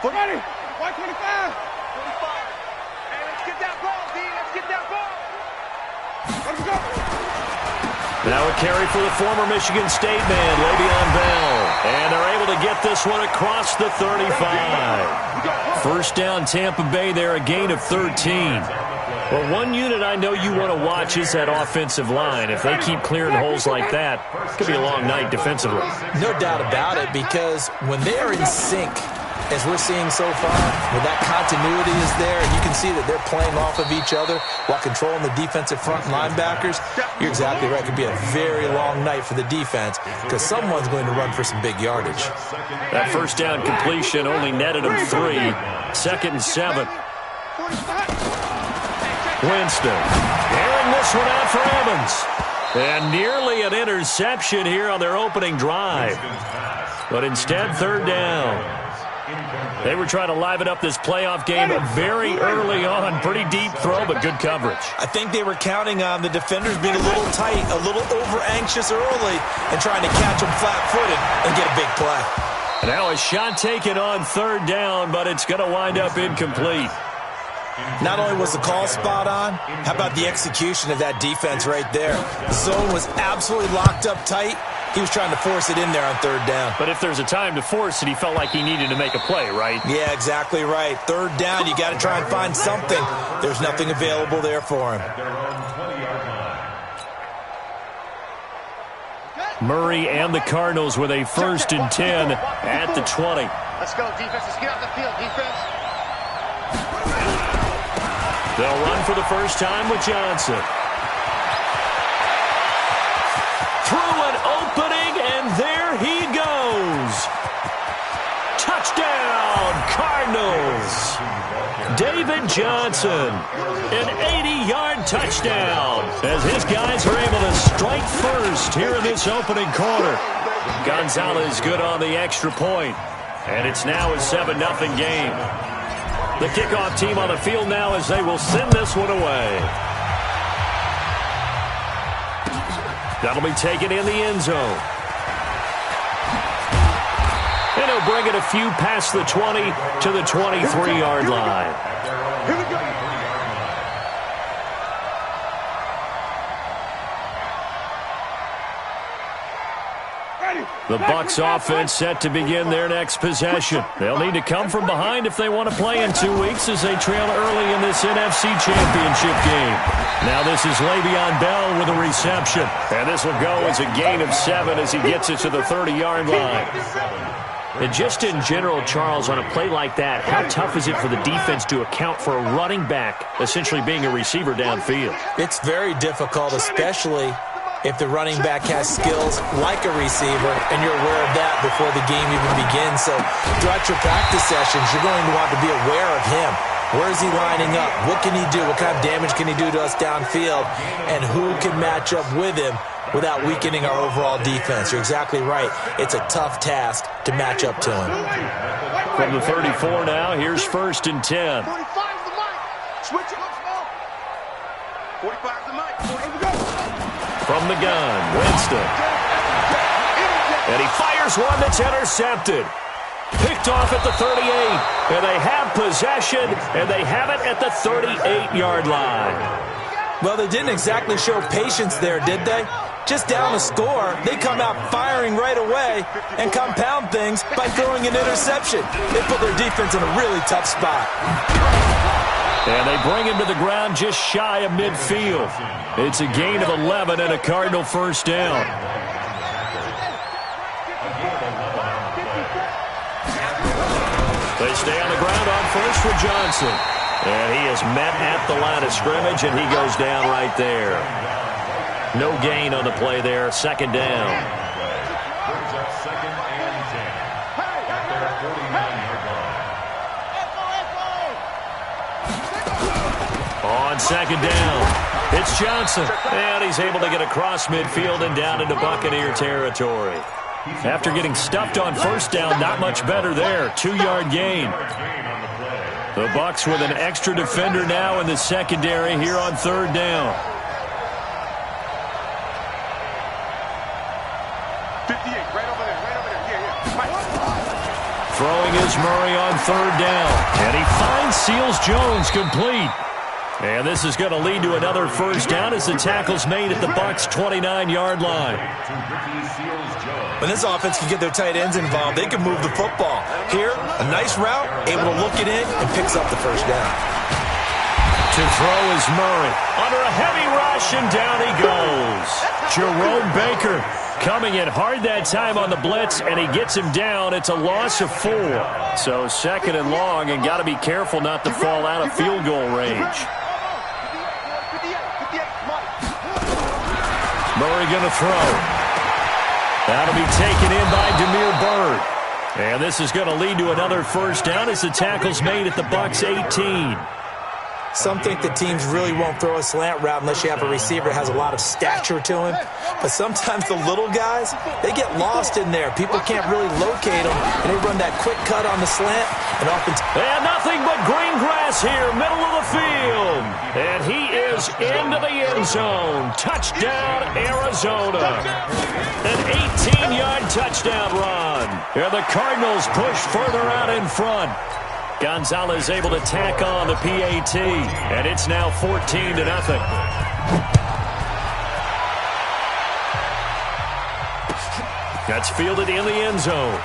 Ready. 125. 45. Hey, let's get that ball, D. Let's get that ball. Let's go. Now a carry for the former Michigan State man, Le'Veon Bell. And they're able to get this one across the 35. First down, Tampa Bay there, a gain of 13. Well, one unit I know you want to watch is that offensive line. If they keep clearing holes like that, it could be a long night defensively. No doubt about it, because when they are in sync, as we're seeing so far, when that continuity is there, and you can see that they're playing off of each other while controlling the defensive front linebackers, you're exactly right. It could be a very long night for the defense because someone's going to run for some big yardage. That first down completion only netted them 3. 2nd and 7. Winston airing this one out for Evans. And nearly an interception here on their opening drive. But instead, 3rd down. They were trying to liven up this playoff game very early on. Pretty deep throw, but good coverage. I think they were counting on the defenders being a little tight, a little over-anxious early, and trying to catch them flat-footed and get a big play. Now a shot taken on 3rd down, but it's going to wind up incomplete. Not only was the call spot on, how about the execution of that defense right there? The zone was absolutely locked up tight. He was trying to force it in there on 3rd down. But if there's a time to force it, he felt like he needed to make a play, right? Yeah, exactly right. 3rd down, you got to try and find something. There's nothing available there for him. Murray and the Cardinals with a 1st and 10 at the 20. Let's go, defense. Let's get out the field, defense. They'll run for the first time with Johnson. Through an opening, and there he goes. Touchdown, Cardinals. David Johnson, an 80-yard touchdown, as his guys are able to strike first here in this opening quarter. Gonzalez good on the extra point, and it's now a 7-0 game. The kickoff team on the field now as they will send this one away. That'll be taken in the end zone. And he'll bring it a few past the 20 to the 23-yard line. Here we go. The Bucs offense set to begin their next possession. They'll need to come from behind if they want to play in 2 weeks as they trail early in this NFC Championship game. Now this is Le'Veon Bell with a reception. And this will go as a gain of 7 as he gets it to the 30-yard line. And just in general, Charles, on a play like that, how tough is it for the defense to account for a running back essentially being a receiver downfield? It's very difficult, especially if the running back has skills like a receiver, and you're aware of that before the game even begins. So throughout your practice sessions, you're going to want to be aware of him. Where is he lining up? What can he do? What kind of damage can he do to us downfield? And who can match up with him without weakening our overall defense? You're exactly right. It's a tough task to match up to him. From the 34 now, here's 1st and 10. 45 the mic. Switch it up, small. 45 the mic. Here we go. From the gun, Winston. And he fires one that's intercepted. Picked off at the 38. And they have possession, and they have it at the 38-yard line. Well, they didn't exactly show patience there, did they? Just down a score, they come out firing right away and compound things by throwing an interception. They put their defense in a really tough spot. And they bring him to the ground just shy of midfield. It's a gain of 11 and a Cardinal first down. They stay on the ground on first with Johnson. And he is met at the line of scrimmage, and he goes down right there. No gain on the play there, 2nd down. On 2nd down, it's Johnson, and he's able to get across midfield and down into Buccaneer territory. After getting stuffed on 1st down, not much better there, 2-yard gain. The Bucs with an extra defender now in the secondary here on 3rd down. 58, right over there, right over there. Yeah. Throwing is Murray on third down. And he finds Seals Jones complete. And this is going to lead to another first down as the tackle's made at the Bucs' 29-yard line. When this offense can get their tight ends involved, they can move the football. Here, a nice route, able to look it in, and picks up the first down. To throw is Murray. Under a heavy rush, and down he goes. Jerome Baker coming in hard that time on the blitz, and he gets him down. It's a loss of 4. So second and long, and got to be careful not to fall out of field goal range. Murray going to throw. That'll be taken in by Damiere Byrd. And this is going to lead to another first down as the tackle's made at the Bucs' 18. Some think that teams really won't throw a slant route unless you have a receiver that has a lot of stature to him. But sometimes the little guys, they get lost in there. People can't really locate them, and they run that quick cut on the slant. And and nothing but green grass here, middle of the field. And he is into the end zone. Touchdown, Arizona. An 18-yard touchdown run. And the Cardinals push further out in front. Gonzalez able to tack on the PAT, and it's now 14-0. That's fielded in the end zone.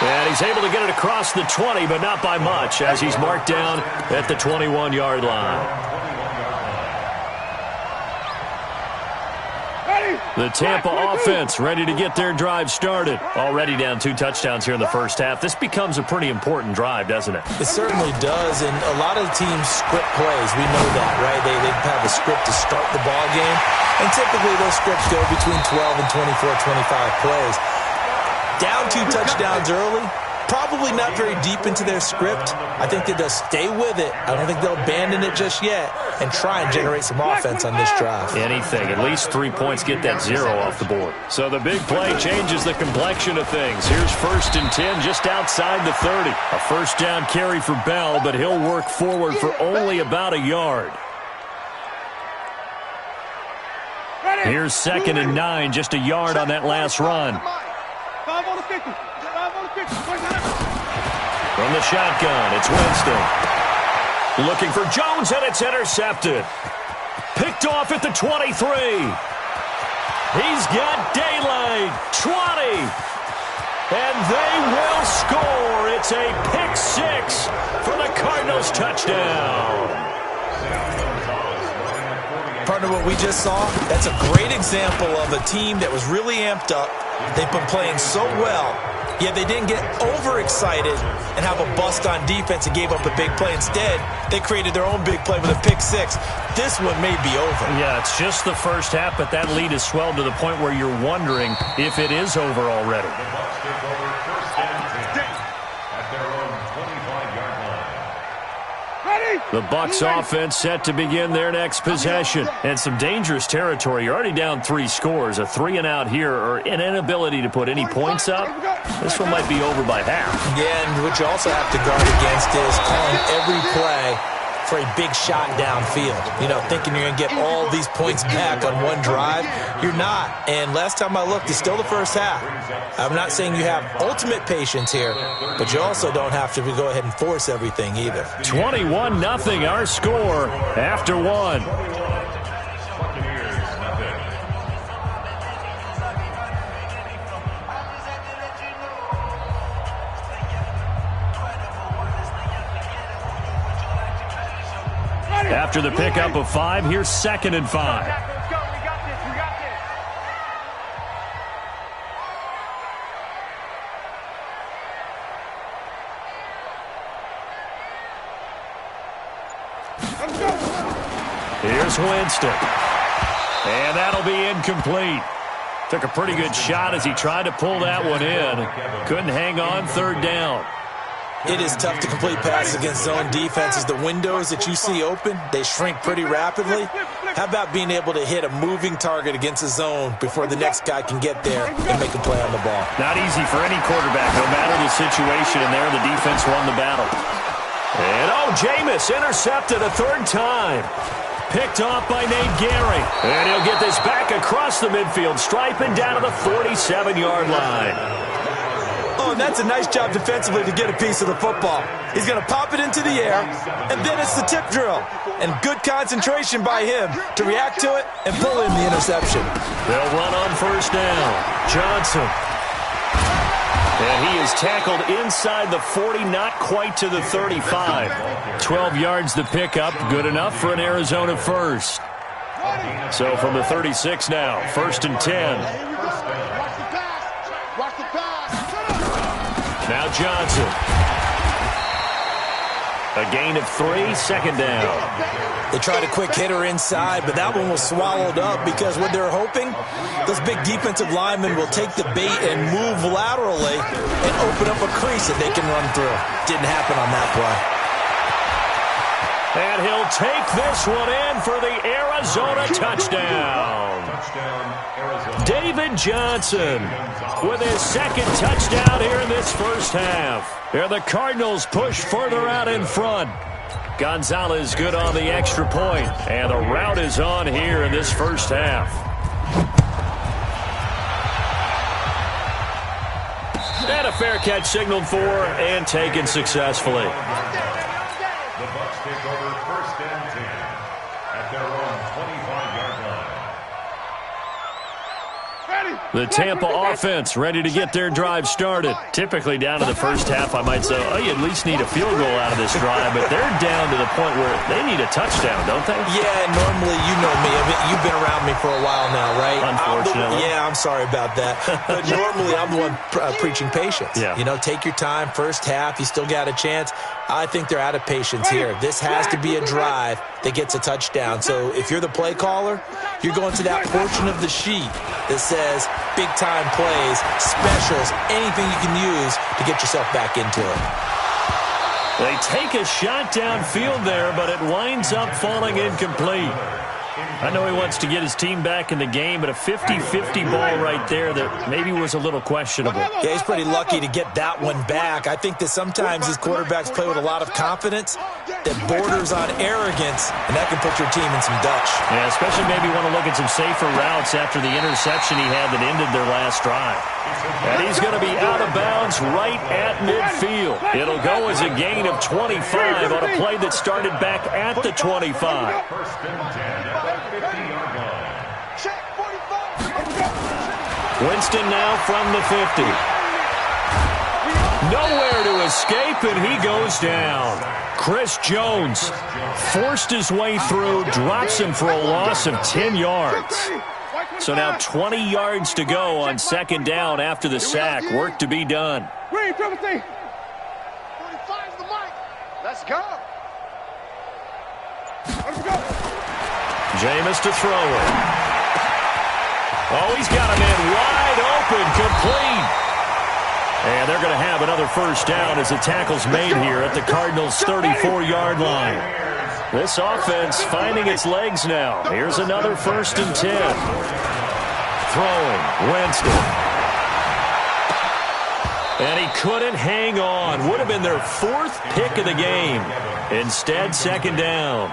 And he's able to get it across the 20, but not by much, as he's marked down at the 21-yard line. The Tampa offense ready to get their drive started. Already down 2 touchdowns here in the first half. This becomes a pretty important drive, doesn't it? It certainly does, and a lot of teams script plays. We know that, right? They have a script to start the ball game, and typically those scripts go between 12 and 24, 25 plays. Down 2 touchdowns early, probably not very deep into their script. I think that they'll stay with it. I don't think they'll abandon it just yet and try and generate some offense on this drive. Anything. At least 3 points, get that 0 off the board. So the big play changes the complexion of things. Here's 1st and 10 just outside the 30. A first down carry for Bell, but he'll work forward for only about a yard. Here's 2nd and 9, just a yard on that last run. From the shotgun, it's Winston. Looking for Jones, and it's intercepted. Picked off at the 23. He's got daylight. 20. And they will score. It's a pick-6 for the Cardinals touchdown. Partner, what we just saw, that's a great example of a team that was really amped up. They've been playing so well, yet they didn't get overexcited and have a bust on defense and gave up a big play. Instead, they created their own big play with a pick-6. This one may be over. Yeah, it's just the first half, but that lead has swelled to the point where you're wondering if it is over already. The Bucs offense set to begin their next possession. And some dangerous territory. You're already down 3 scores. A 3-and-out here, or an inability to put any points up. This one might be over by half. Yeah, and what you also have to guard against is calling every play for a big shot downfield. You know, thinking you're going to get all these points back on one drive. You're not. And last time I looked, it's still the first half. I'm not saying you have ultimate patience here, but you also don't have to go ahead and force everything either. 21-0 our score after 1. After the pickup of 5, here's 2nd and 5. Here's Winston. And that'll be incomplete. Took a pretty good shot as he tried to pull that one in. Couldn't hang on, 3rd down. It is tough to complete passes against zone defenses. The windows that you see open, they shrink pretty rapidly. How about being able to hit a moving target against a zone before the next guy can get there and make a play on the ball? Not easy for any quarterback, no matter the situation, and there the defense won the battle. And Jameis intercepted a 3rd time. Picked off by Nate Gehring. And he'll get this back across the midfield stripe and down to the 47-yard line. Oh, and that's a nice job defensively to get a piece of the football. He's going to pop it into the air, and then it's the tip drill. And good concentration by him to react to it and pull in the interception. They'll run on first down. Johnson. And he is tackled inside the 40, not quite to the 35. 12 yards the pickup, good enough for an Arizona first. So from the 36 now, 1st and 10. Now Johnson. A gain of 3, 2nd down. They tried a quick hitter inside, but that one was swallowed up because what they're hoping, those big defensive linemen will take the bait and move laterally and open up a crease that they can run through. Didn't happen on that play. And he'll take this one in for the Arizona touchdown. David Johnson with his 2nd touchdown here in this first half. Here the Cardinals push further out in front. Gonzalez good on the extra point, and the route is on here in this first half. And a fair catch signaled for and taken successfully. The Bucs take over 1st and 10 at their own 25-yard line. The Tampa offense ready to get their drive started. Typically down to the first half, I might say, oh, you at least need a field goal out of this drive, but they're down to the point where they need a touchdown, don't they? Yeah, normally, you know me. You've been around me for a while now, right? Unfortunately. I'm sorry about that. But normally, I'm the one preaching patience. Yeah. You know, take your time, first half, you still got a chance. I think they're out of patience here. This has to be a drive that gets a touchdown. So if you're the play caller, you're going to that portion of the sheet that says big-time plays, specials, anything you can use to get yourself back into it. They take a shot downfield there, but it winds up falling incomplete. I know he wants to get his team back in the game, but a 50-50 ball right there that maybe was a little questionable. Yeah, he's pretty lucky to get that one back. I think that sometimes these quarterbacks play with a lot of confidence that borders on arrogance, and that can put your team in some dutch. Yeah, especially maybe want to look at some safer routes after the interception he had that ended their last drive. And he's going to be out of bounds right at midfield. It'll go as a gain of 25 on a play that started back at the 25. 1st and 10 at their 50-yard line. Winston now from the 50. Nowhere to escape, and he goes down. Chris Jones forced his way through, drops him for a loss of 10 yards. So now 20 yards to go on 2nd down after the sack. Work to be done. Let's go. Let's go. Jameis to throw it. Oh, he's got a man wide open, complete. And they're going to have another first down as the tackle's made here at the Cardinals' 34-yard line. This offense finding its legs now. Here's another 1st and 10. Throwing, Winston. And he couldn't hang on. Would have been their 4th pick of the game. Instead, 2nd down.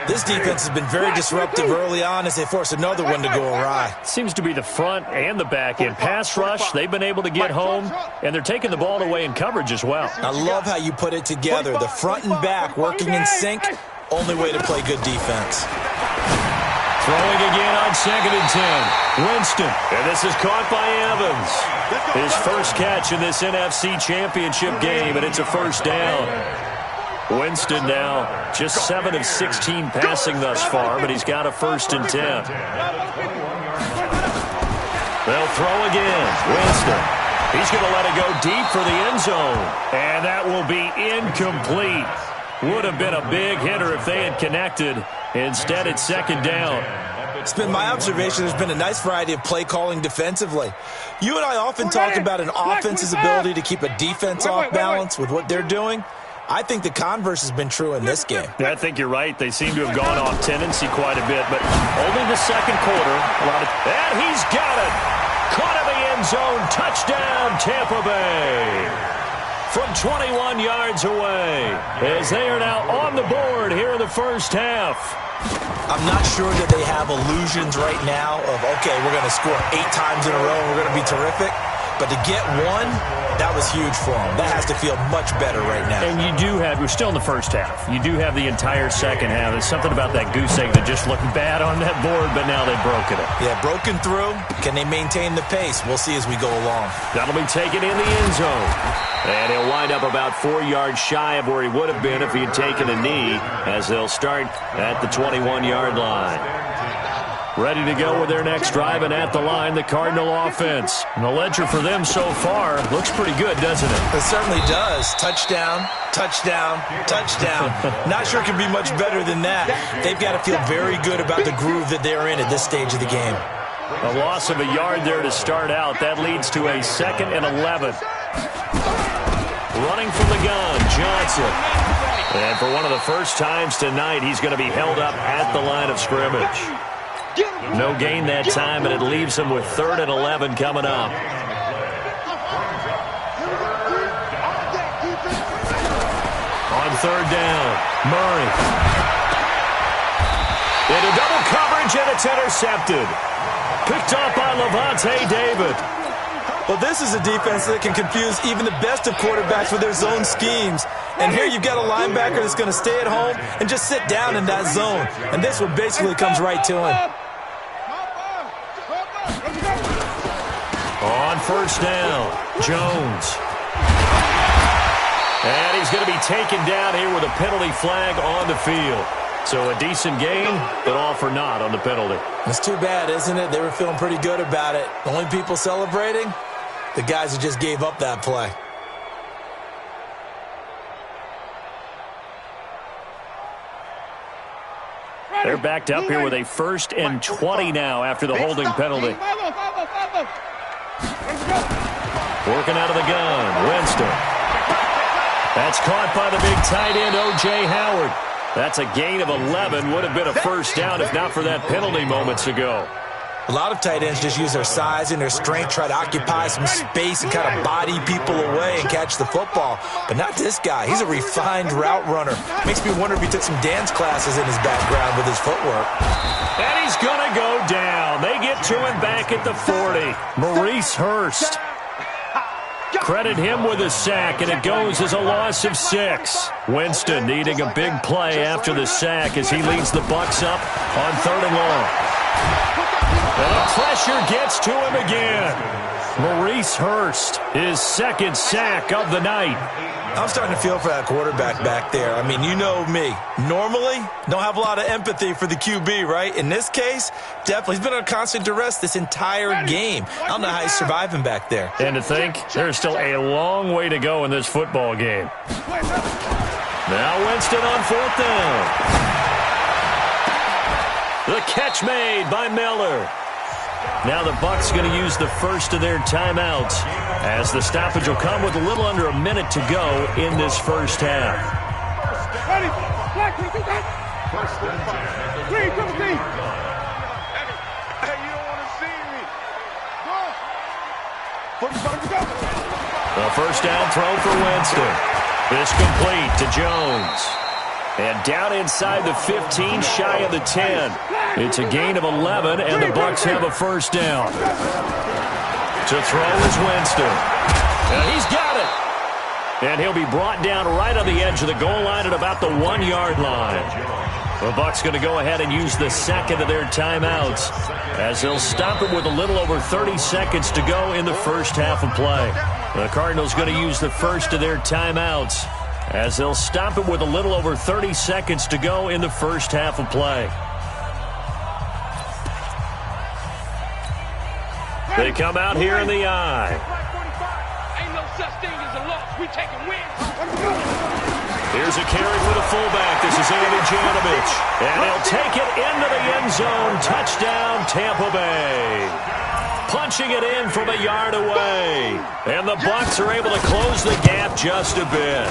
This defense has been very disruptive early on as they force another one to go awry. Seems to be the front and the back end. Pass rush, they've been able to get home, and they're taking the ball away in coverage as well. I love how you put it together. The front and back working in sync. Only way to play good defense. Throwing again on 2nd and 10. Winston. And this is caught by Evans. His first catch in this NFC Championship game, and it's a first down. Winston now just 7 of 16 passing thus far, but he's got a 1st and 10. They'll throw again. Winston. He's going to let it go deep for the end zone. And that will be incomplete. Would have been a big hitter if they had connected. Instead, it's 2nd down. It's been my observation there's been a nice variety of play calling defensively. You and I often talk about an offense's ability to keep a defense off balance with what they're doing. I think the converse has been true in this game. I think you're right. They seem to have gone off tendency quite a bit, but only the 2nd quarter. And he's got it. Caught in the end zone. Touchdown, Tampa Bay. From 21 yards away, as they are now on the board here in the first half. I'm not sure that they have illusions right now of, okay, we're going to score 8 times in a row and we're going to be terrific. But to get one, that was huge for him. That has to feel much better right now. And you do have, we're still in the first half. You do have the entire second half. There's something about that goose egg that just looked bad on that board, but now they've broken it. Yeah, broken through. Can they maintain the pace? We'll see as we go along. That'll be taken in the end zone. And he'll wind up about 4 yards shy of where he would have been if he had taken a knee, as they'll start at the 21-yard line. Ready to go with their next drive, and at the line, the Cardinal offense. And the ledger for them so far looks pretty good, doesn't it? It certainly does. Touchdown, touchdown, touchdown. Not sure it can be much better than that. They've got to feel very good about the groove that they're in at this stage of the game. A loss of a yard there to start out. That leads to a 2nd and 11. Running from the gun, Johnson. And for one of the first times tonight, he's going to be held up at the line of scrimmage. No gain that time, and it leaves him with 3rd and 11 coming up. On 3rd down, Murray. Into double coverage, and it's intercepted. Picked off by Levante David. Well, this is a defense that can confuse even the best of quarterbacks with their zone schemes. And here you've got a linebacker that's going to stay at home and just sit down in that zone. And this one basically comes right to him. On 1st down, Jones. And he's going to be taken down here with a penalty flag on the field. So a decent gain, but all for naught on the penalty. It's too bad, isn't it? They were feeling pretty good about it. The only people celebrating, the guys who just gave up that play. They're backed up here with a 1st and 20 now after the holding penalty. Working out of the gun, Winston. That's caught by the big tight end, O.J. Howard. That's a gain of 11. Would have been a 1st down if not for that penalty moments ago. A lot of tight ends just use their size and their strength, try to occupy some space and kind of body people away and catch the football. But not this guy. He's a refined route runner. Makes me wonder if he took some dance classes in his background with his footwork. And he's going to go down. They get to him back at the 40. Maurice Hurst. Credit him with a sack, and it goes as a loss of 6. Winston needing a big play after the sack as he leads the Bucs up on 3rd and long. And the pressure gets to him again. Maurice Hurst, his 2nd sack of the night. I'm starting to feel for that quarterback back there. I mean, you know me. Normally, don't have a lot of empathy for the QB, right? In this case, definitely. He's been under constant duress this entire game. I don't know how he's surviving back there. And to think, there's still a long way to go in this football game. Now Winston on 4th down. The catch made by Miller. Now the Bucs going to use the first of their timeouts as the stoppage will come with a little under a minute to go in this first half. Ready? Black, we do that. Green, double team. Hey, you don't want to see me. Go. The 1st down throw for Winston. This complete to Jones. And down inside the 15, shy of the 10. It's a gain of 11, and the Bucs have a 1st down. To throw is Winston. And he's got it. And he'll be brought down right on the edge of the goal line at about the 1-yard line. The Bucs going to go ahead and use the 2nd of their timeouts as they'll stop it with a little over 30 seconds to go in the first half of play. The Cardinals going to use the 1st of their timeouts as they'll stop it with a little over 30 seconds to go in the first half of play. They come out here in the eye. Ain't no such thing as a loss. We taking wins. Here's a carry for the fullback. This is Andy Janovich. And he'll take it into the end zone. Touchdown, Tampa Bay. Punching it in from a yard away. And the Bucs are able to close the gap just a bit.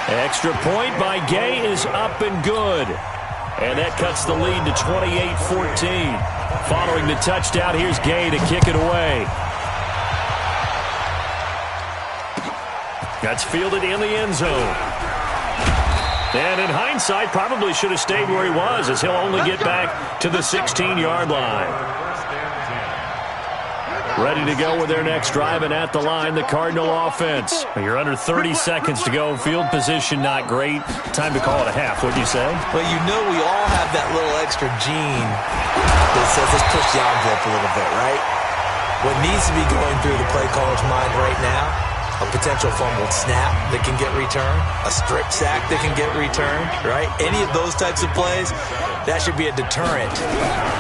Extra point by Gay is up and good. And that cuts the lead to 28-14. Following the touchdown, here's Gay to kick it away. That's fielded in the end zone. And in hindsight, probably should have stayed where he was, as he'll only get back to the 16-yard line. Ready to go with their next drive, and at the line, the Cardinal offense. You're under 30 seconds to go. Field position not great. Time to call it a half, wouldn't you say? Well, you know we all have that little extra gene that says let's push the envelope a little bit, right? What needs to be going through the play caller's mind right now, a potential fumbled snap that can get returned, a strip sack that can get returned, right? Any of those types of plays, that should be a deterrent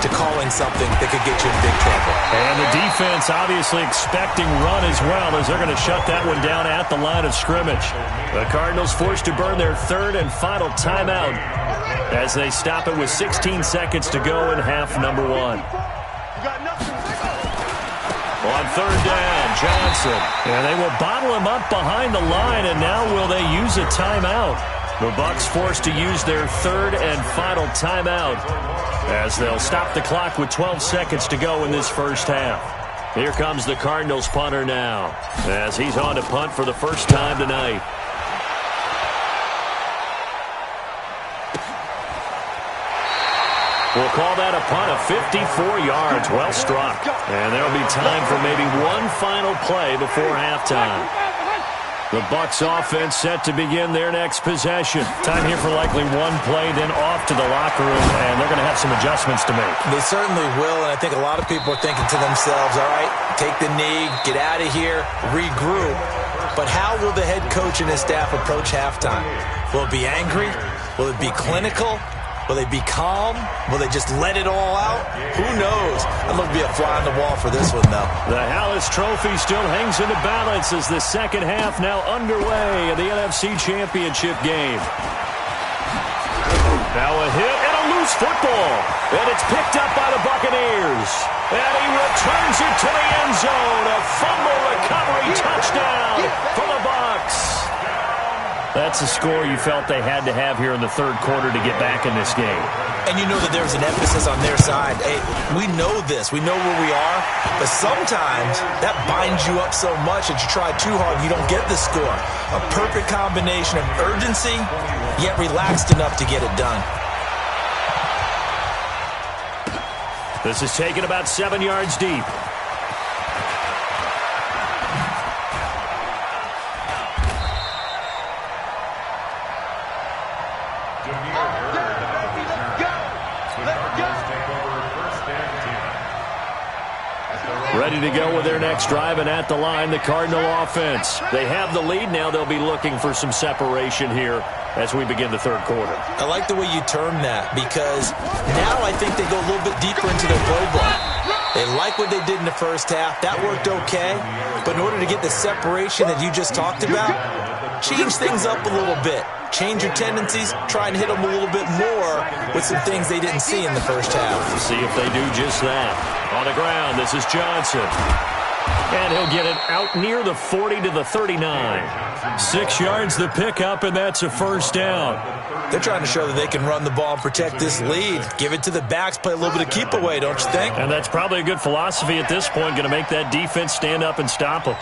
to calling something that could get you in big trouble. And the defense obviously expecting run as well, as they're going to shut that one down at the line of scrimmage. The Cardinals forced to burn their third and final timeout as they stop it with 16 seconds to go in half number one. On third down, Johnson. And they will bottle him up behind the line, and now will they use a timeout? The Bucs forced to use their third and final timeout as they'll stop the clock with 12 seconds to go in this first half. Here comes the Cardinals punter now as he's on to punt for the first time tonight. We'll call that a punt of 54 yards. Well struck. And there'll be time for maybe one final play before halftime. The Bucs offense set to begin their next possession. Time here for likely one play, then off to the locker room, and they're going to have some adjustments to make. They certainly will, and I think a lot of people are thinking to themselves, all right, take the knee, get out of here, regroup. But how will the head coach and his staff approach halftime? Will it be angry? Will it be clinical? Will they be calm? Will they just let it all out? Who knows? I'd love to be a fly on the wall for this one, though. The Hallis Trophy still hangs in the balance as the second half now underway in the NFC Championship game. Now a hit and a loose football. And it's picked up by the Buccaneers. And he returns it to the end zone. A fumble recovery touchdown for the Bucs. That's a score you felt they had to have here in the third quarter to get back in this game. And you know that there's an emphasis on their side. Hey, we know this. We know where we are. But sometimes that binds you up so much that you try too hard and you don't get the score. A perfect combination of urgency, yet relaxed enough to get it done. This is taken about 7 yards deep. Ready to go with their next drive, and at the line, the Cardinal offense. They have the lead now. They'll be looking for some separation here as we begin the third quarter. I like the way you term that, because now I think they go a little bit deeper into their playbook. They like what they did in the first half. That worked okay. But in order to get the separation that you just talked about, change things up a little bit. Change your tendencies. Try and hit them a little bit more with some things they didn't see in the first half. See if they do just that. On the ground, this is Johnson. And he'll get it out near the 40 to the 39. 6 yards the pickup, and that's a first down. They're trying to show that they can run the ball and protect this lead. Give it to the backs, play a little bit of keep away, don't you think? And that's probably a good philosophy at this point, going to make that defense stand up and stop them.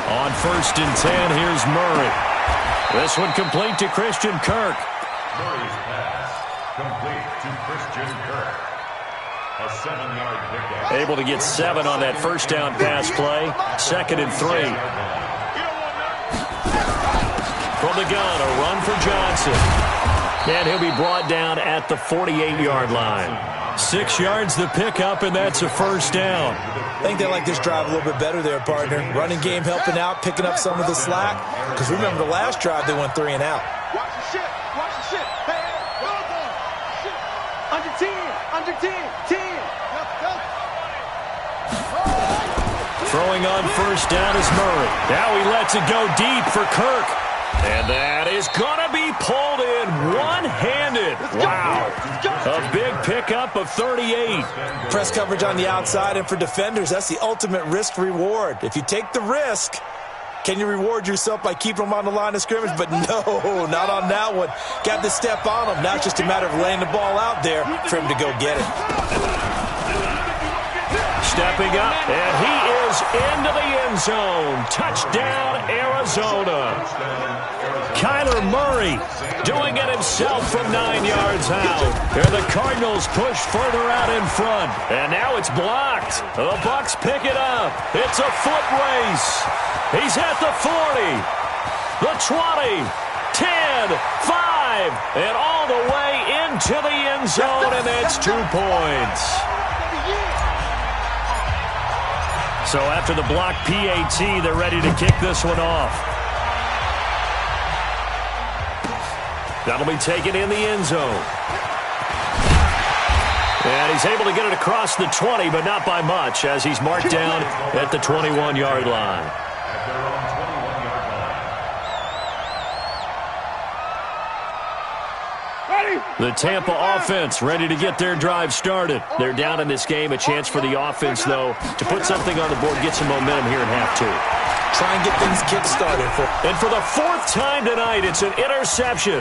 On 1st and 10, here's Murray. This one complete to Christian Kirk. Murray's pass complete to Christian Kirk. A 7-yard pickup. Able to get 7 on that first down pass play. 2nd and 3. From the gun, a run for Johnson. And he'll be brought down at the 48-yard line. 6 yards the pickup, and that's a first down. I think they like this drive a little bit better there, partner. Running game helping out, picking up some of the slack. Because remember the last drive, they went 3 and out. Watch the shit. Watch the shit. Hey, under 10. Under 10. 10. Throwing on first down is Murray. Now he lets it go deep for Kirk. And that is going to be pulled in one-handed. Wow. A big pickup of 38. Press coverage on the outside, and for defenders, that's the ultimate risk-reward. If you take the risk, can you reward yourself by keeping them on the line of scrimmage? But no, not on that one. Got to step on them. Now it's just a matter of laying the ball out there for him to go get it. Stepping up, and he is into the end zone. Touchdown, Arizona. Kyler Murray doing it himself from 9 yards out. And the Cardinals push further out in front. And now it's blocked. The Bucs pick it up. It's a foot race. He's at the 40, the 20, 10, 5, and all the way into the end zone, and that's 2 points. So after the block PAT, they're ready to kick this one off. That'll be taken in the end zone. And he's able to get it across the 20, but not by much, as he's marked down at the 21-yard line. The Tampa offense ready to get their drive started. They're down in this game. A chance for the offense, though, to put something on the board, get some momentum here in half two. Try and get things kick-started. And for the 4th time tonight, it's an interception.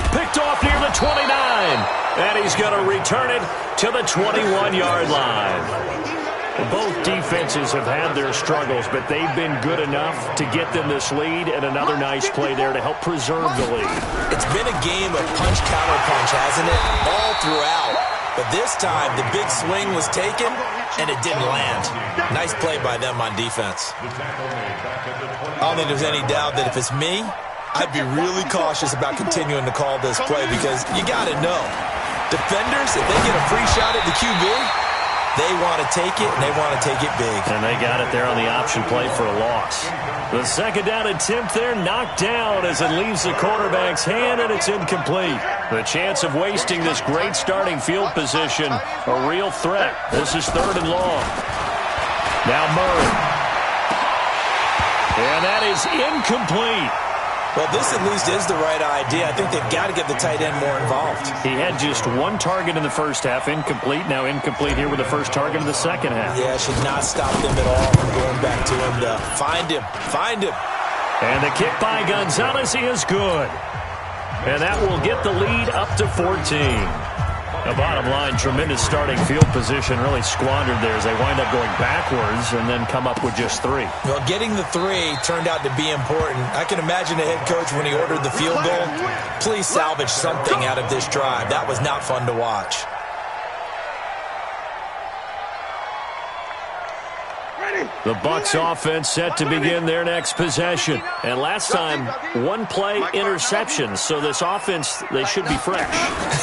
Picked off near the 29. And he's going to return it to the 21-yard line. Both defenses have had their struggles, but they've been good enough to get them this lead, and another nice play there to help preserve the lead. It's been a game of punch-counter-punch, hasn't it? All throughout. But this time, the big swing was taken, and it didn't land. Nice play by them on defense. I don't think there's any doubt that if it's me, I'd be really cautious about continuing to call this play, because you got to know, defenders, if they get a free shot at the QB, they want to take it, and they want to take it big. And they got it there on the option play for a loss. The second down attempt there knocked down as it leaves the quarterback's hand, and it's incomplete. The chance of wasting this great starting field position, a real threat. This is 3rd and long. Now Murray. And that is incomplete. Well, this at least is the right idea. I think they've got to get the tight end more involved. He had just 1 target in the first half, incomplete. Now incomplete here with the first target of the second half. Yeah, should not stop them at all from going back to him to find him. Find him. And the kick by Gonzalez is good. And that will get the lead up to 14. The bottom line, tremendous starting field position, really squandered there as they wind up going backwards and then come up with just 3. Well, getting the 3 turned out to be important. I can imagine the head coach when he ordered the field goal. Please salvage something out of this drive. That was not fun to watch. The Bucs offense set to begin their next possession. And last time, 1-play interception. So this offense, they should be fresh.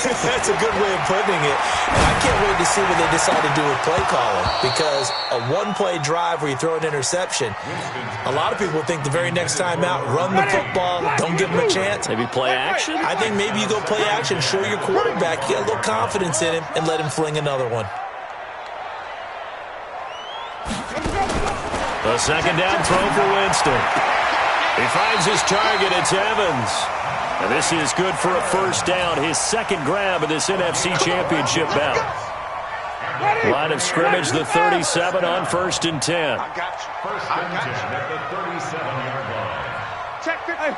That's a good way of putting it. And I can't wait to see what they decide to do with play calling. Because a 1-play drive where you throw an interception, a lot of people think the very next time out, run the football, don't give them a chance. Maybe play action? I think maybe you go play action, show your quarterback, get a little confidence in him, and let him fling another one. The second down throw for Winston. He finds his target. It's Evans. And this is good for a first down. His second grab of this NFC Championship bout. Line of scrimmage, the 37 on 1st and 10. First and 10 at the 37-yard line. Check it. Hey.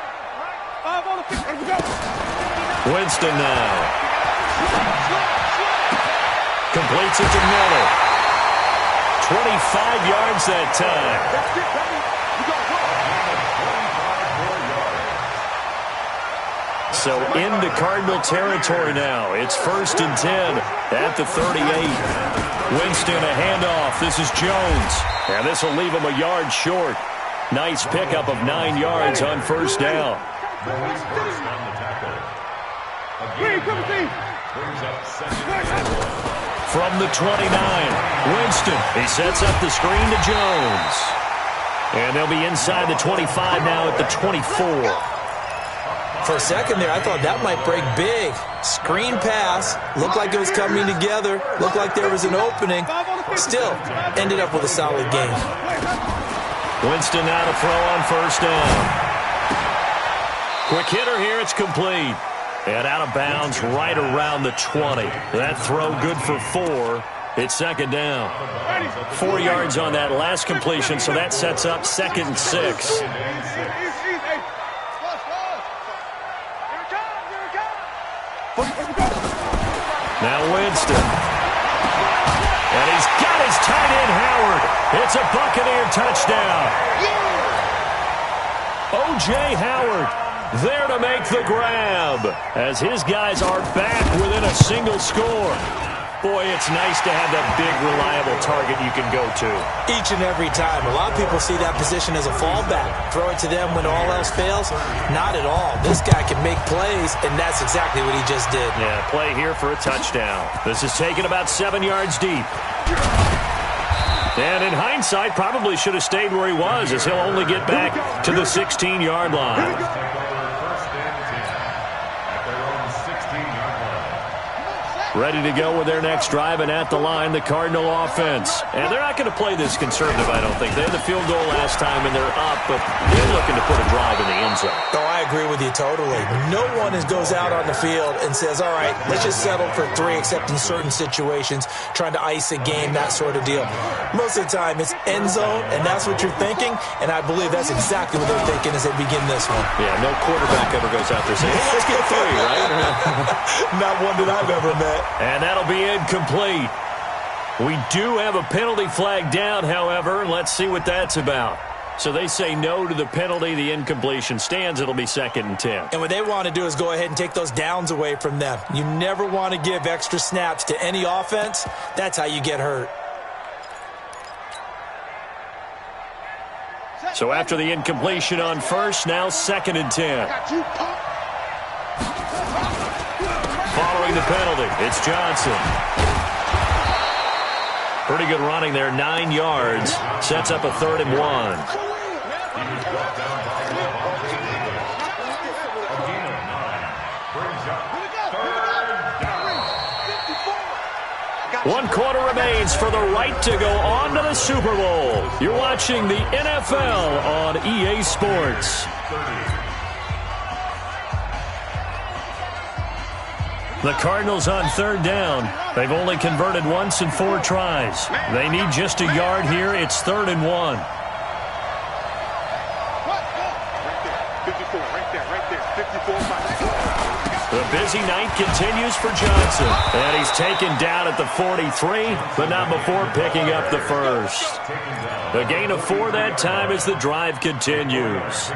5 on the 6. Here we go. Winston now. Completes it to Miller. 25 yards that time. So into Cardinal territory now. It's 1st and 10 at the 38. Winston a handoff. This is Jones. And this will leave him a yard short. Nice pickup of 9 yards on first down. Brings up second. From the 29, Winston. He sets up the screen to Jones. And they'll be inside the 25 now at the 24. For a second there, I thought that might break big. Screen pass. Looked like it was coming together. Looked like there was an opening. Still, ended up with a solid game. Winston now to throw on first down. Quick hitter here. It's complete. And out of bounds right around the 20. That throw good for 4. It's second down. 4 yards on that last completion, so that sets up 2nd and 6. Now Winston. And he's got his tight end, Howard. It's a Buccaneer touchdown. O.J. Howard there to make the grab as his guys are back within a single score. Boy, it's nice to have that big, reliable target you can go to. Each and every time. A lot of people see that position as a fallback. Throw it to them when all else fails. Not at all. This guy can make plays, and that's exactly what he just did. Yeah, play here for a touchdown. This is taken about 7 yards deep. And in hindsight, probably should have stayed where he was, as he'll only get back to the 16-yard line. Ready to go with their next drive, and at the line, the Cardinal offense. And they're not going to play this conservative, I don't think. They had the field goal last time, and they're up, but they're looking to put a drive in the end zone. Oh, I agree with you totally. No one goes out on the field and says, all right, let's just settle for 3, except in certain situations, trying to ice a game, that sort of deal. Most of the time, it's end zone, and that's what you're thinking, and I believe that's exactly what they're thinking as they begin this one. Yeah, no quarterback ever goes out there saying, hey, let's get 3, right? Not one that I've ever met. And that'll be incomplete. We do have a penalty flag down, however. Let's see what that's about. So they say no to the penalty. The incompletion stands. It'll be 2nd and 10. And what they want to do is go ahead and take those downs away from them. You never want to give extra snaps to any offense. That's how you get hurt. So after the incompletion on first, now 2nd and 10. Following the penalty, it's Johnson. Pretty good running there, 9 yards. Sets up a 3rd and 1. One quarter remains for the right to go on to the Super Bowl. You're watching the NFL on EA Sports. The Cardinals on 3rd down. They've only converted once in 4 tries. They need just a yard here. It's 3rd and 1. 54, right there, 54. The busy night continues for Johnson. And he's taken down at the 43, but not before picking up the first. The gain of 4 that time as the drive continues.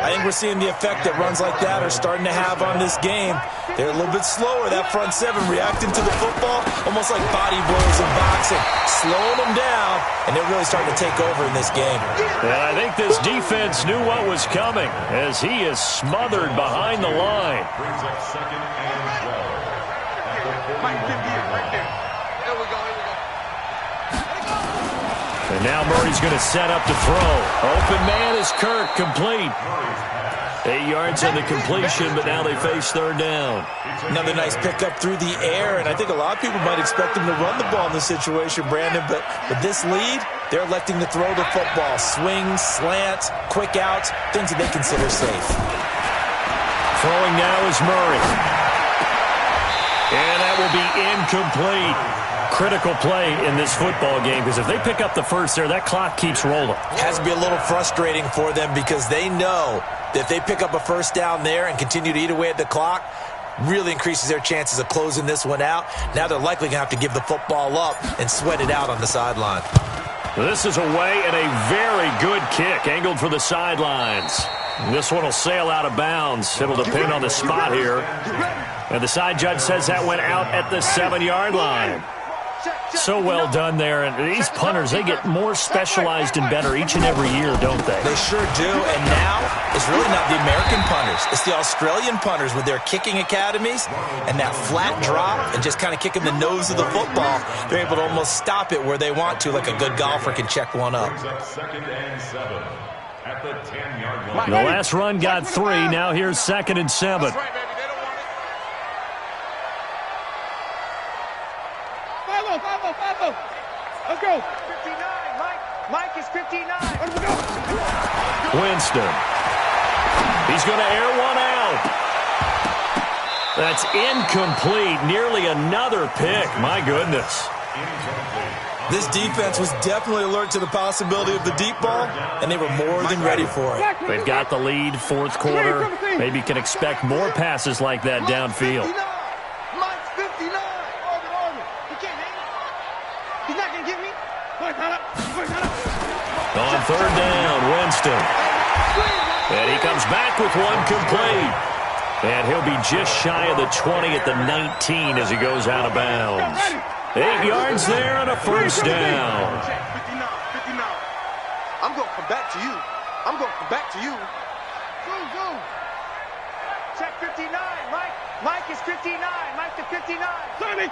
I think we're seeing the effect that runs like that are starting to have on this game. They're a little bit slower, that front 7, reacting to the football, almost like body blows in boxing, slowing them down, and they're really starting to take over in this game. And I think this defense knew what was coming as he is smothered behind the line. Brings up 2nd and 12. Mike, give me it right there. There we go, And now Murray's going to set up to throw. Open man is Kirk, complete. 8 yards on the completion, but now they face 3rd down. Another nice pickup through the air, and I think a lot of people might expect them to run the ball in this situation, Brandon, but with this lead, they're electing to throw the football. Swings, slants, quick outs, things that they consider safe. Throwing now is Murray. And that will be incomplete. Critical play in this football game, because if they pick up the first there, that clock keeps rolling. Has to be a little frustrating for them because they know that if they pick up a first down there and continue to eat away at the clock, really increases their chances of closing this one out. Now they're likely going to have to give the football up and sweat it out on the sideline. This is away and a very good kick, angled for the sidelines. This one will sail out of bounds. It'll depend on the spot here. And the side judge says that went out at the 7-yard line. So well done there. And these punters, they get more specialized and better each and every year, don't they? They sure do. And now it's really not the American punters. It's the Australian punters with their kicking academies and that flat drop and just kind of kicking the nose of the football. They're able to almost stop it where they want to, like a good golfer can check one up. Brings up 2nd and 7 at the 10-yard line. The last run got 3. Now here's 2nd and 7. Let's go. 59, Mike is 59. Winston. He's going to air one out. That's incomplete. Nearly another pick. My goodness. This defense was definitely alert to the possibility of the deep ball, and they were more than ready for it. They've got the lead, 4th quarter. Maybe can expect more passes like that downfield. Mike's 59. He can't hang it. He's not going to get me. On 3rd down, Winston. And he comes back with one complete. And he'll be just shy of the 20 at the 19 as he goes out of bounds. 8 yards there and a first down. 59. I'm going to come back to you. I'm going to come back to you. Go. Check 59. Mike is 59. Mike to 59. Sonny.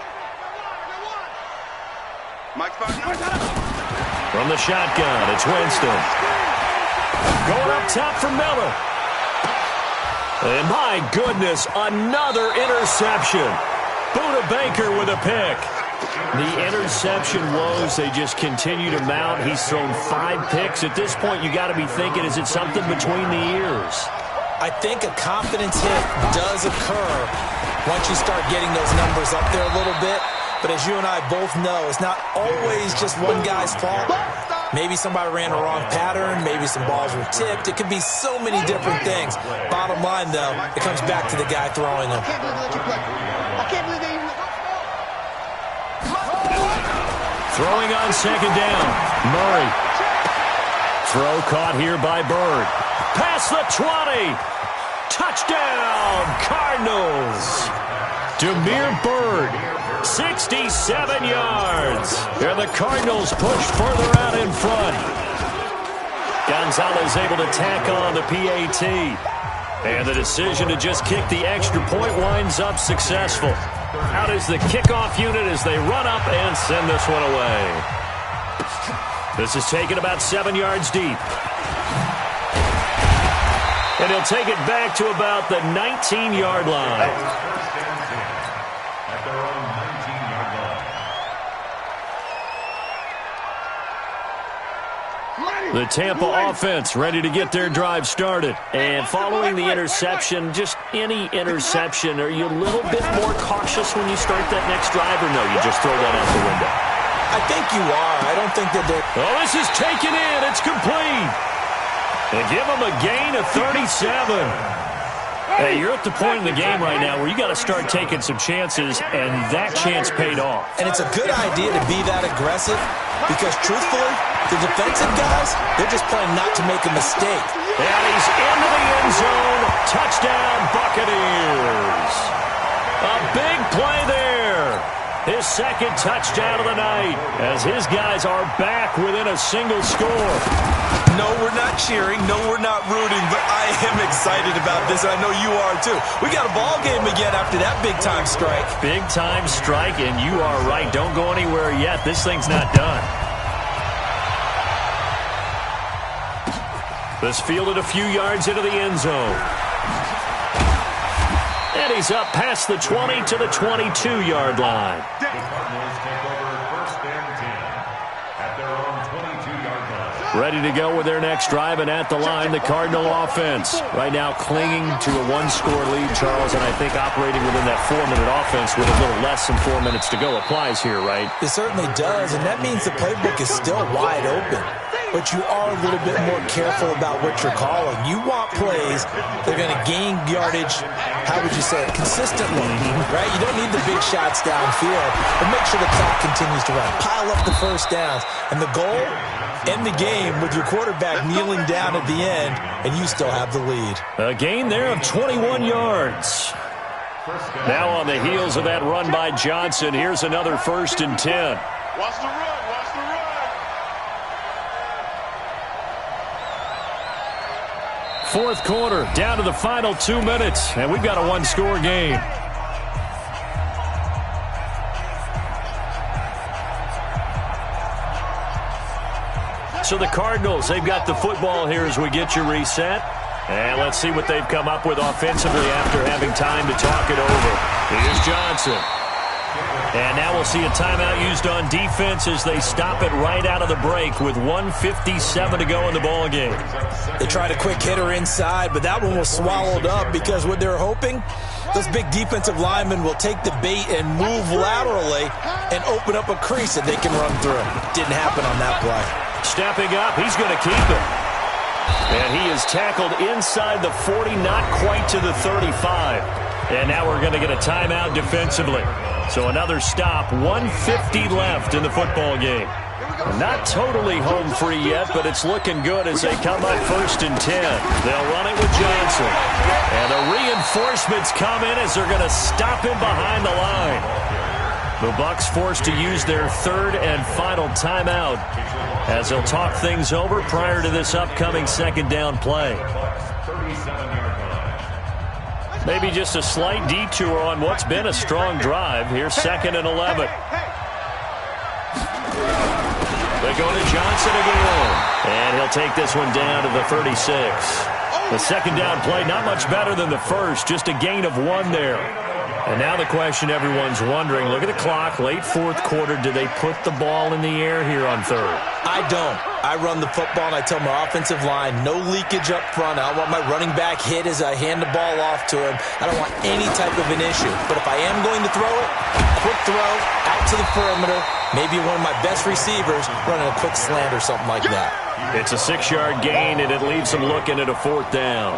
Mike's 59. From the shotgun, it's Winston. Going up top for Miller. And my goodness, another interception. Buda Baker with a pick. The interception woes, they just continue to mount. He's thrown 5 picks. At this point, you got to be thinking, is it something between the ears? I think a confidence hit does occur once you start getting those numbers up there a little bit. But as you and I both know, it's not always just one guy's fault. Maybe somebody ran a wrong pattern. Maybe some balls were tipped. It could be so many different things. Bottom line, though, it comes back to the guy throwing them. I can't believe they even let you play. Throwing on second down, Murray. Throw caught here by Bird. Past the 20. Touchdown, Cardinals. Demir Bird, 67 yards. And the Cardinals push further out in front. Gonzalez able to tack on the PAT. And the decision to just kick the extra point winds up successful. Out is the kickoff unit as they run up and send this one away. This is taken about 7 yards deep. And he'll take it back to about the 19-yard line. The Tampa offense ready to get their drive started. And following the interception, just any interception, are you a little bit more cautious when you start that next drive, or no, you just throw that out the window? I think you are. I don't think that they're... Oh, this is taken in. It's complete. They give them a gain of 37. Hey, you're at the point in the game right now where you got to start taking some chances, and that chance paid off. And it's a good idea to be that aggressive because, truthfully, the defensive guys, they're just playing not to make a mistake. And he's into the end zone. Touchdown, Buccaneers. A big play there. His second touchdown of the night as his guys are back within a single score. No, we're not cheering. No, we're not rooting, but I am excited about this, and I know you are too. We got a ball game again after that big-time strike. Big-time strike, and you are right. Don't go anywhere yet. This thing's not done. This fielded a few yards into the end zone. And he's up past the 20 to the 22-yard line. The Cardinals take over first and 10 at their own 22-yard line. Ready to go with their next drive, and at the line, the Cardinal offense. Right now clinging to a one-score lead, Charles, and I think operating within that 4-minute offense with a little less than 4 minutes to go applies here, right? It certainly does, and that means the playbook is still wide open. But you are a little bit more careful about what you're calling. You want plays that are going to gain yardage, how would you say it, consistently, right? You don't need the big shots downfield, but make sure the clock continues to run. Pile up the first downs. And the goal, end the game with your quarterback kneeling down at the end, and you still have the lead. A gain there of 21 yards. Now on the heels of that run by Johnson, here's another 1st and 10. Watch the run. Watch the run. Fourth quarter, down to the final 2 minutes, and we've got a one-score game. So the Cardinals, they've got the football here as we get you reset. And let's see what they've come up with offensively after having time to talk it over. Here's Johnson. And now we'll see a timeout used on defense as they stop it right out of the break with 1:57 to go in the ball game. They tried a quick hitter inside, but that one was swallowed up because what they're hoping, those big defensive linemen will take the bait and move laterally and open up a crease that they can run through. Didn't happen on that play. Stepping up, he's going to keep it. And he is tackled inside the 40, not quite to the 35. And now we're going to get a timeout defensively. So another stop, 1:50 left in the football game. Not totally home free yet, but it's looking good as they come up 1st and 10. They'll run it with Johnson. And the reinforcements come in as they're going to stop him behind the line. The Bucs forced to use their 3rd and final timeout as they'll talk things over prior to this upcoming 2nd down play. Maybe just a slight detour on what's been a strong drive. Here's 2nd and 11. They go to Johnson again, and he'll take this one down to the 36. The 2nd down play, not much better than the first, just a gain of 1 there. And now the question everyone's wondering, look at the clock, late 4th quarter, do they put the ball in the air here on 3rd? I don't. I run the football, and I tell my offensive line, no leakage up front. I don't want my running back hit as I hand the ball off to him. I don't want any type of an issue. But if I am going to throw it, quick throw, out to the perimeter, maybe one of my best receivers running a quick slant or something like that. It's a 6-yard gain, and it leaves them looking at a 4th down.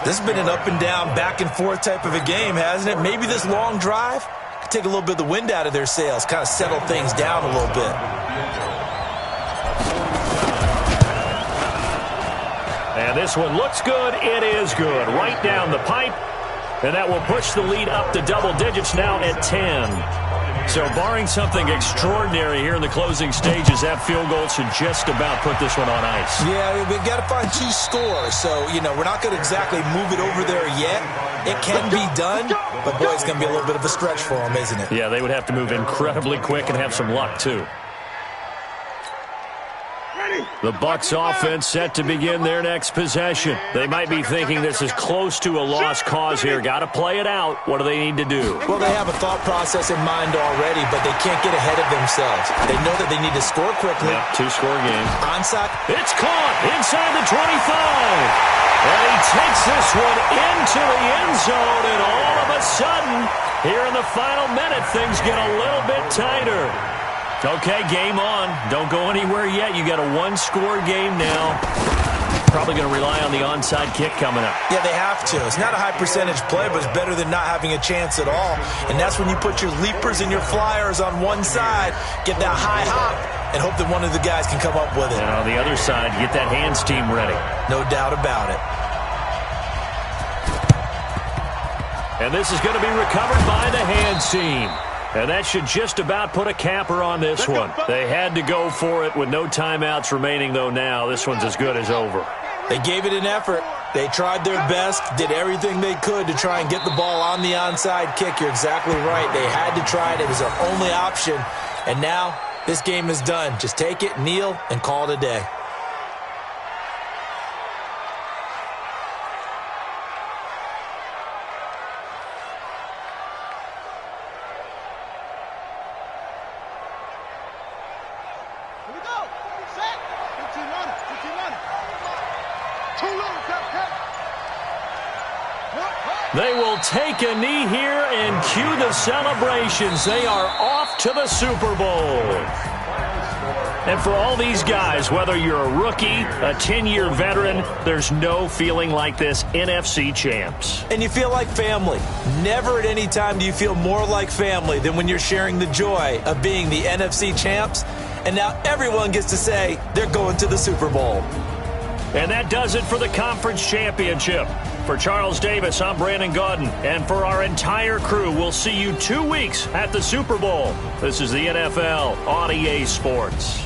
This has been an up and down, back and forth type of a game, hasn't it? Maybe this long drive could take a little bit of the wind out of their sails, kind of settle things down a little bit. And this one looks good. It is good. Right down the pipe. And that will push the lead up to double digits now at 10. So barring something extraordinary here in the closing stages, that field goal should just about put this one on ice. Yeah, we've got to find 2 scores. So, we're not going to exactly move it over there yet. It can be done, but boy, it's going to be a little bit of a stretch for them, isn't it? Yeah, they would have to move incredibly quick and have some luck, too. The Bucs offense set to begin their next possession. They might be thinking this is close to a lost cause here. Got to play it out. What do they need to do? Well, they have a thought process in mind already, but they can't get ahead of themselves. They know that they need to score quickly. Yep, 2-score game. Onside. It's caught inside the 25. And he takes this one into the end zone, and all of a sudden, here in the final minute, things get a little bit tighter. Okay, game on. Don't go anywhere yet. You got a 1-score game now. Probably going to rely on the onside kick coming up. Yeah, they have to. It's not a high percentage play, but it's better than not having a chance at all. And that's when you put your leapers and your flyers on one side, get that high hop, and hope that one of the guys can come up with it. And on the other side, get that hands team ready. No doubt about it. And this is going to be recovered by the hands team. And that should just about put a capper on this one. They had to go for it with no timeouts remaining, though, now. This one's as good as over. They gave it an effort. They tried their best, did everything they could to try and get the ball on the onside kick. You're exactly right. They had to try it. It was their only option. And now this game is done. Just take it, kneel, and call it a day. They will take a knee here and cue the celebrations. They are off to the Super Bowl. And for all these guys, whether you're a rookie, a 10-year veteran, there's no feeling like this NFC champs. And you feel like family. Never at any time do you feel more like family than when you're sharing the joy of being the NFC champs. And now everyone gets to say they're going to the Super Bowl. And that does it for the conference championship. For Charles Davis, I'm Brandon Gaudin. And for our entire crew, we'll see you 2 weeks at the Super Bowl. This is the NFL on EA Sports.